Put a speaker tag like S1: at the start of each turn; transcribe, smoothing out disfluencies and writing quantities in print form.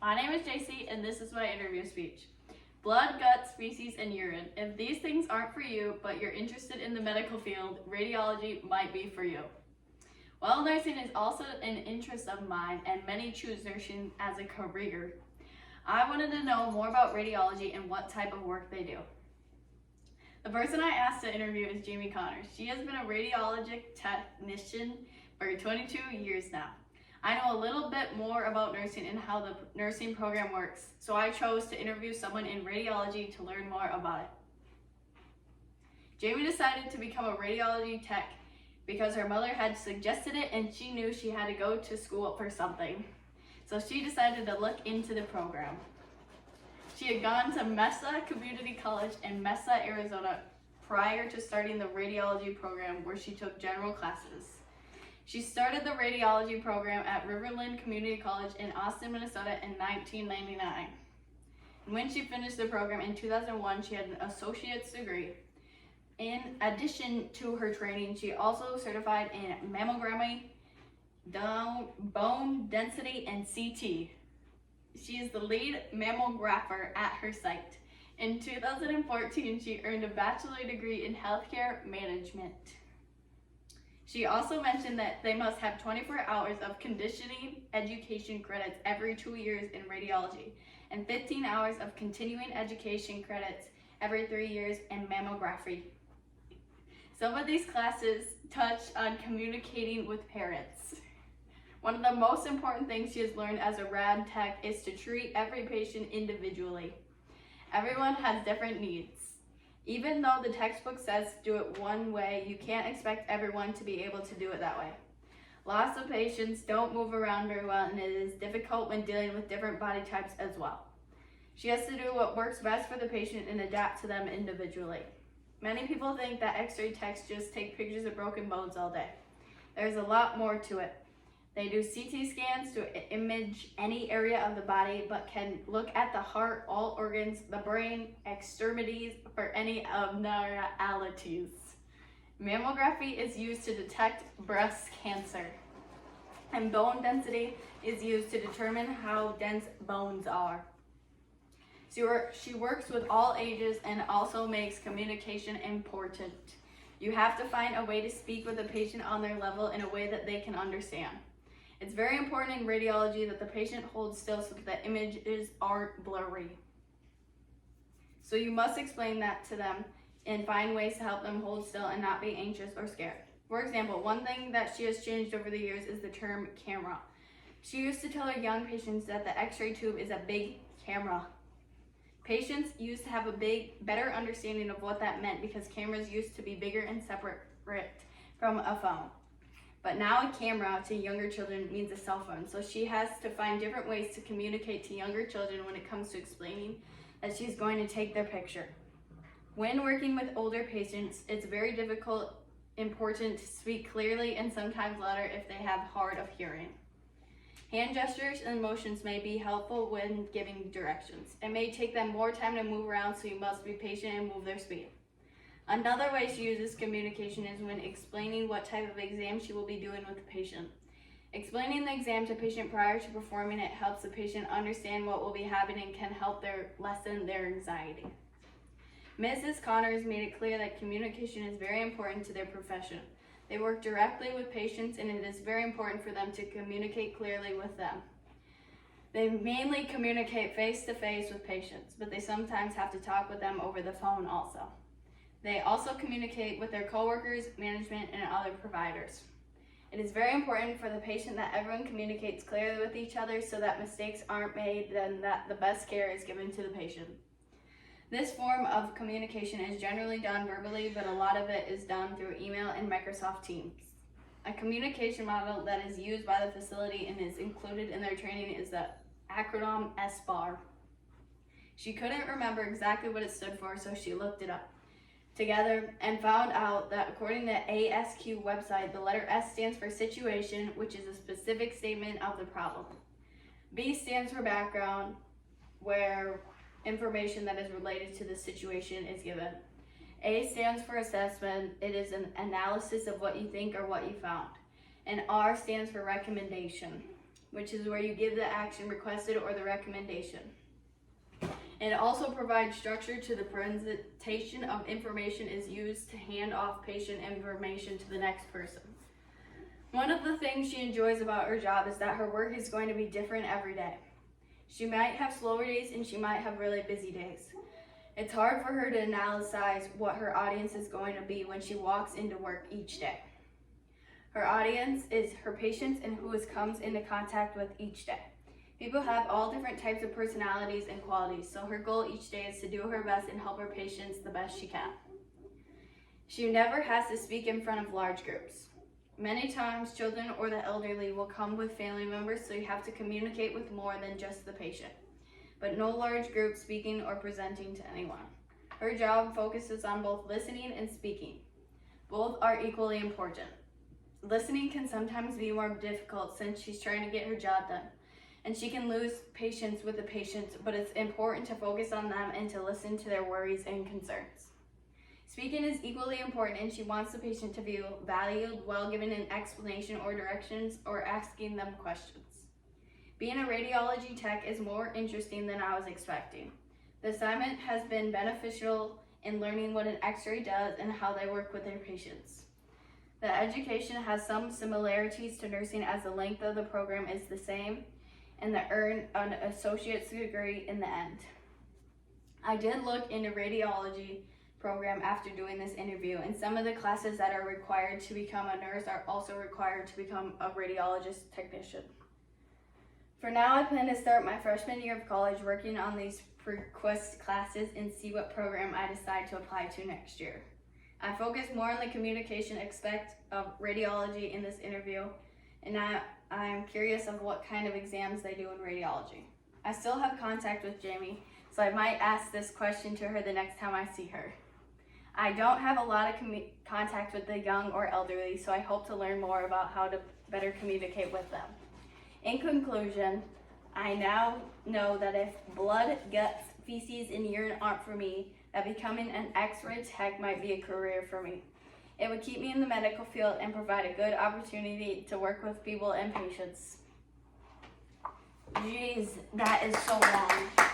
S1: My name is JC, and this is my interview speech. Blood, guts, feces, and urine. If these things aren't for you, but you're interested in the medical field, radiology might be for you. Well, nursing is also an interest of mine, and many choose nursing as a career. I wanted to know more about radiology and what type of work they do. The person I asked to interview is Jamie Connors. She has been a radiologic technician for 22 years now. I know a little bit more about nursing and how the nursing program works, so I chose to interview someone in radiology to learn more about it. Jamie decided to become a radiology tech because her mother had suggested it and she knew she had to go to school for something. So she decided to look into the program. She had gone to Mesa Community College in Mesa, Arizona prior to starting the radiology program where she took general classes. She started the radiology program at Riverland Community College in Austin, Minnesota in 1999. And when she finished the program in 2001, she had an associate's degree. In addition to her training, she also certified in mammography, bone density, and CT. She is the lead mammographer at her site. In 2014, she earned a bachelor's degree in healthcare management. She also mentioned that they must have 24 hours of conditioning education credits every 2 years in radiology and 15 hours of continuing education credits every 3 years in mammography. Some of these classes touch on communicating with parents. One of the most important things she has learned as a rad tech is to treat every patient individually. Everyone has different needs. Even though the textbook says do it one way, you can't expect everyone to be able to do it that way. Lots of patients don't move around very well, and it is difficult when dealing with different body types as well. She has to do what works best for the patient and adapt to them individually. Many people think that X-ray techs just take pictures of broken bones all day. There's a lot more to it. They do CT scans to image any area of the body, but can look at the heart, all organs, the brain, extremities for any abnormalities. Mammography is used to detect breast cancer, and bone density is used to determine how dense bones are. She works with all ages and also makes communication important. You have to find a way to speak with the patient on their level in a way that they can understand. It's very important in radiology that the patient holds still so that the images aren't blurry. So you must explain that to them and find ways to help them hold still and not be anxious or scared. For example, one thing that she has changed over the years is the term camera. She used to tell her young patients that the X-ray tube is a big camera. Patients used to have a better understanding of what that meant because cameras used to be bigger and separate from a phone. But now a camera to younger children means a cell phone, so she has to find different ways to communicate to younger children when it comes to explaining that she's going to take their picture. When working with older patients, it's very important to speak clearly and sometimes louder if they have hard of hearing. Hand gestures and motions may be helpful when giving directions. It may take them more time to move around, so you must be patient and move their speed. Another way she uses communication is when explaining what type of exam she will be doing with the patient. Explaining the exam to the patient prior to performing it helps the patient understand what will be happening and can help lessen their anxiety. Mrs. Connors made it clear that communication is very important to their profession. They work directly with patients, and it is very important for them to communicate clearly with them. They mainly communicate face-to-face with patients, but they sometimes have to talk with them over the phone also. They also communicate with their coworkers, management, and other providers. It is very important for the patient that everyone communicates clearly with each other so that mistakes aren't made and that the best care is given to the patient. This form of communication is generally done verbally, but a lot of it is done through email and Microsoft Teams. A communication model that is used by the facility and is included in their training is the acronym SBAR. She couldn't remember exactly what it stood for, so she looked it up together and found out that according to the ASQ website, the letter S stands for situation, which is a specific statement of the problem. B stands for background, where information that is related to the situation is given. A stands for assessment. It is an analysis of what you think or what you found. And R stands for recommendation. which is where you give the action requested or the recommendation. It also provides structure to the presentation of information is used to hand off patient information to the next person. One of the things she enjoys about her job is that her work is going to be different every day. She might have slower days and she might have really busy days. It's hard for her to analyze what her audience is going to be when she walks into work each day. Her audience is her patients and who comes into contact with each day. People have all different types of personalities and qualities, so her goal each day is to do her best and help her patients the best she can. She never has to speak in front of large groups. Many times, children or the elderly will come with family members, so you have to communicate with more than just the patient. But no large group speaking or presenting to anyone. Her job focuses on both listening and speaking. Both are equally important. Listening can sometimes be more difficult since she's trying to get her job done, and she can lose patience with the patients, but it's important to focus on them and to listen to their worries and concerns. Speaking is equally important, and she wants the patient to feel valued while giving an explanation or directions or asking them questions. Being a radiology tech is more interesting than I was expecting. The assignment has been beneficial in learning what an X-ray does and how they work with their patients. The education has some similarities to nursing as the length of the program is the same and they earn an associate's degree in the end. I did look into radiology program after doing this interview, and some of the classes that are required to become a nurse are also required to become a radiologist technician. For now, I plan to start my freshman year of college working on these request classes and see what program I decide to apply to next year. I focus more on the communication aspect of radiology in this interview, and I'm curious of what kind of exams they do in radiology. I still have contact with Jamie, so I might ask this question to her the next time I see her. I don't have a lot of contact with the young or elderly, so I hope to learn more about how to better communicate with them. In conclusion, I now know that if blood, guts, feces, and urine aren't for me, that becoming an X-ray tech might be a career for me. It would keep me in the medical field and provide a good opportunity to work with people and patients. Jeez, that is so long.